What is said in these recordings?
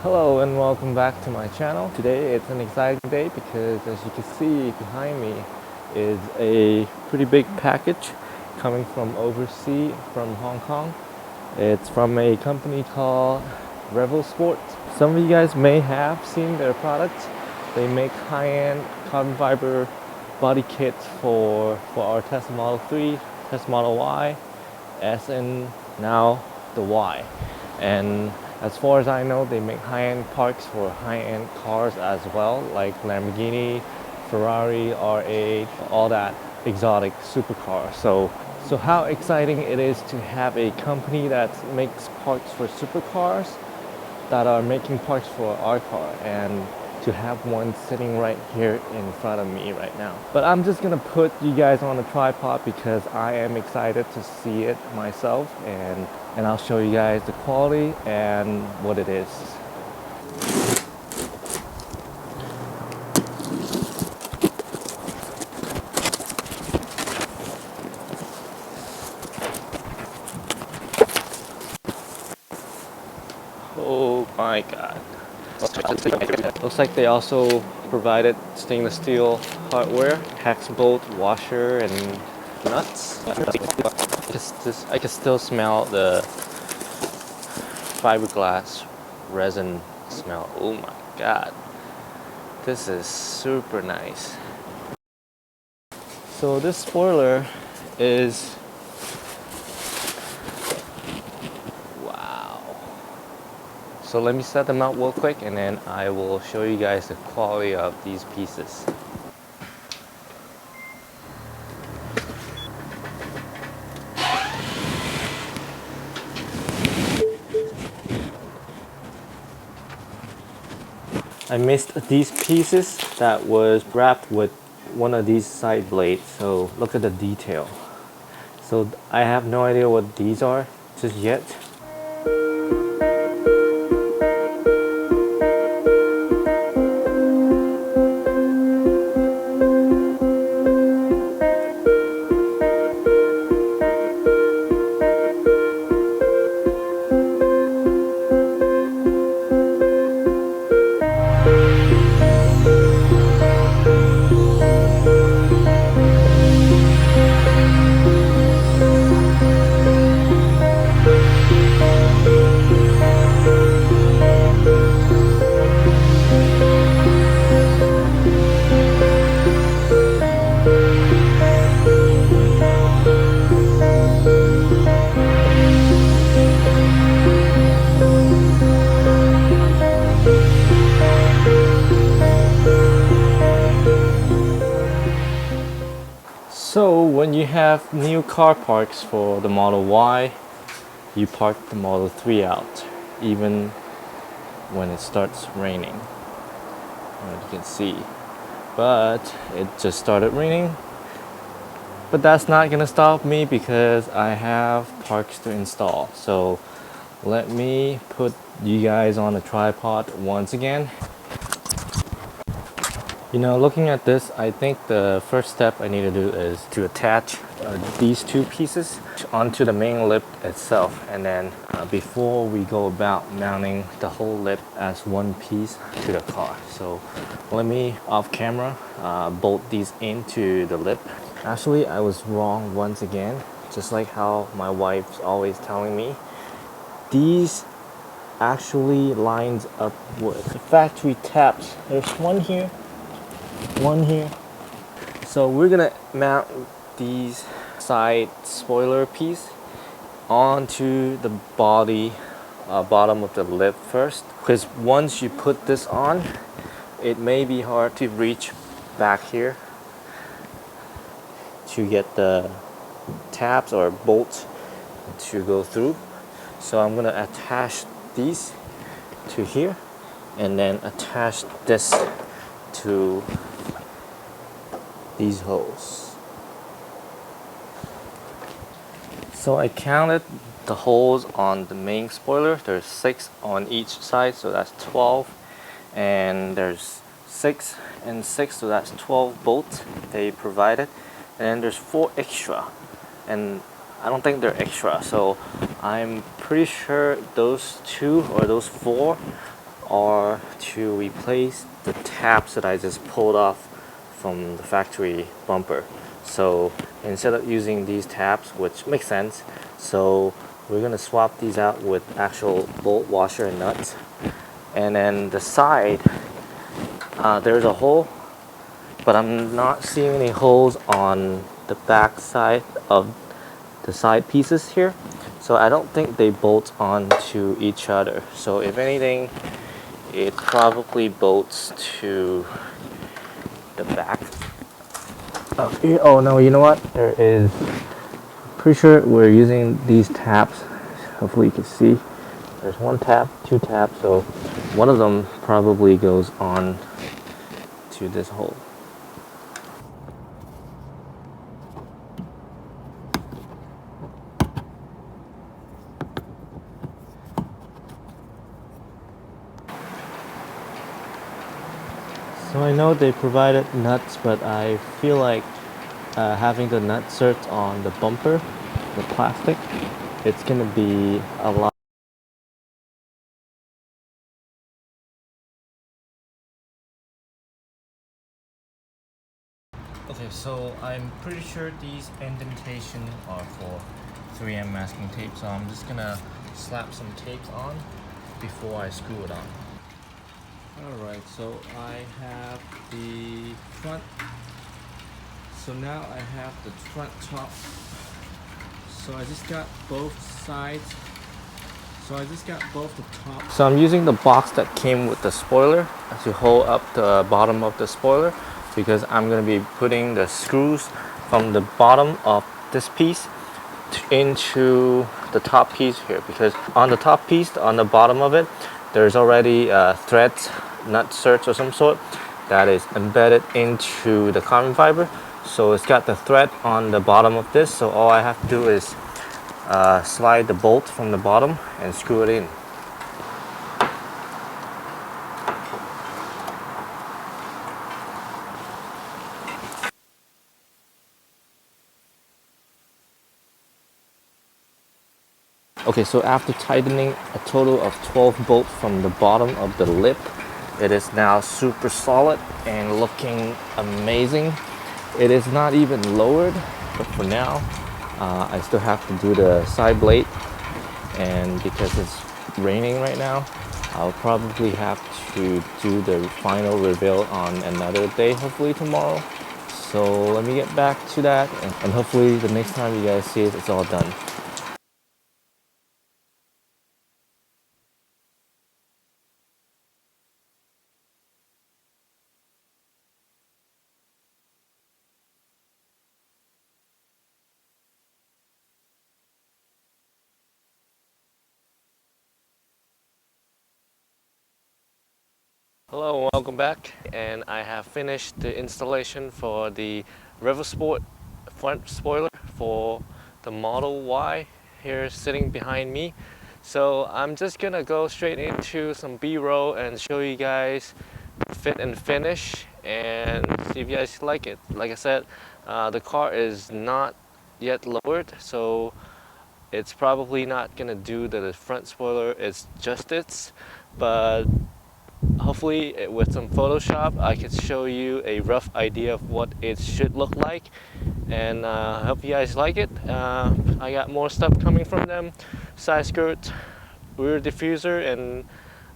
Hello and welcome back to my channel. Today it's an exciting day because as you can see behind me is a pretty big package coming from overseas from Hong Kong. It's from a company called Revozport. Some of you guys may have seen their products. They make high-end carbon fiber body kits for our Tesla Model 3, Tesla Model Y, S, and now the Y. And as far as I know, they make high-end parts for high-end cars as well, like Lamborghini, Ferrari, R8, all that exotic supercar. So how exciting it is to have a company that makes parts for supercars that are making parts for our car, and to have one sitting right here in front of me right now. But I'm just gonna put you guys on a tripod because I am excited to see it myself, and I'll show you guys the quality and what it is. Oh my god. Looks like they also provided stainless steel hardware, hex bolt, washer, and nuts. I can still smell the fiberglass resin smell. Oh my god. This is super nice. So this spoiler is So let me set them out real quick and then I will show you guys the quality of these pieces. I missed these pieces that was wrapped with one of these side blades, so look at the detail. So I have no idea what these are just yet. So when you have new car parks for the Model Y, you park the Model 3 out, even when it starts raining, as you can see. But it just started raining. But that's not gonna stop me because I have parts to install. So let me put you guys on a tripod once again. You know, looking at this, I think the first step I need to do is to attach these two pieces onto the main lip itself, and then before we go about mounting the whole lip as one piece to the car. So let me, off camera, bolt these into the lip. Actually, I was wrong once again, just like how my wife's always telling me. These actually lines up with the factory tabs. There's one here, one here. So we're gonna mount these side spoiler piece onto the body bottom of the lip first, because once you put this on, it may be hard to reach back here to get the tabs or bolts to go through. So I'm gonna attach these to here and then attach this to these holes. So I counted the holes on the main spoiler. There's 6 on each side, so that's 12, and there's 6 and 6, so that's 12 bolts they provided, and then there's 4 extra, and I don't think they're extra, so I'm pretty sure those 2 or those 4 are to replace the tabs that I just pulled off from the factory bumper. So instead of using these tabs, which makes sense, so we're gonna swap these out with actual bolt washer and nuts. And then the side, there's a hole, but I'm not seeing any holes on the back side of the side pieces here. So I don't think they bolt onto each other. So if anything, it probably bolts to the back of here. Oh no, you know what? There is, pretty sure we're using these tabs. Hopefully you can see. There's one tab, two tabs, so one of them probably goes on to this hole. So I know they provided nuts, but I feel like having the nutserts on the bumper, the plastic, it's gonna be a lot. Okay, so I'm pretty sure these indentations are for 3M masking tape, so I'm just gonna slap some tapes on before I screw it on. Alright, so I have the front. So now I have the front top. So I just got both sides. So I just got both the top. So I'm using the box that came with the spoiler to hold up the bottom of the spoiler, because I'm going to be putting the screws from the bottom of this piece into the top piece here, because on the top piece, on the bottom of it, there's already threads, nutserts or some sort that is embedded into the carbon fiber. So it's got the thread on the bottom of this, so all I have to do is slide the bolt from the bottom and screw it in. Okay, so after tightening a total of 12 bolts from the bottom of the lip, it is now super solid and looking amazing. It is not even lowered, but for now, I still have to do the side blade, and because it's raining right now, I'll probably have to do the final reveal on another day, hopefully tomorrow. So let me get back to that, and hopefully the next time you guys see it, it's all done. Hello, welcome back, and I have finished the installation for the Revozport front spoiler for the Model Y here sitting behind me. So I'm just gonna go straight into some B-roll and show you guys fit and finish and see if you guys like it. Like I said, the car is not yet lowered, so it's probably not gonna do the front spoiler it's justice, but hopefully with some Photoshop I can show you a rough idea of what it should look like, and I hope you guys like it. I got more stuff coming from them: side skirt, rear diffuser, and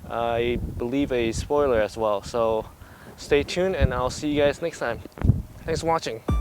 I believe a spoiler as well. So stay tuned and I'll see you guys next time. Thanks for watching.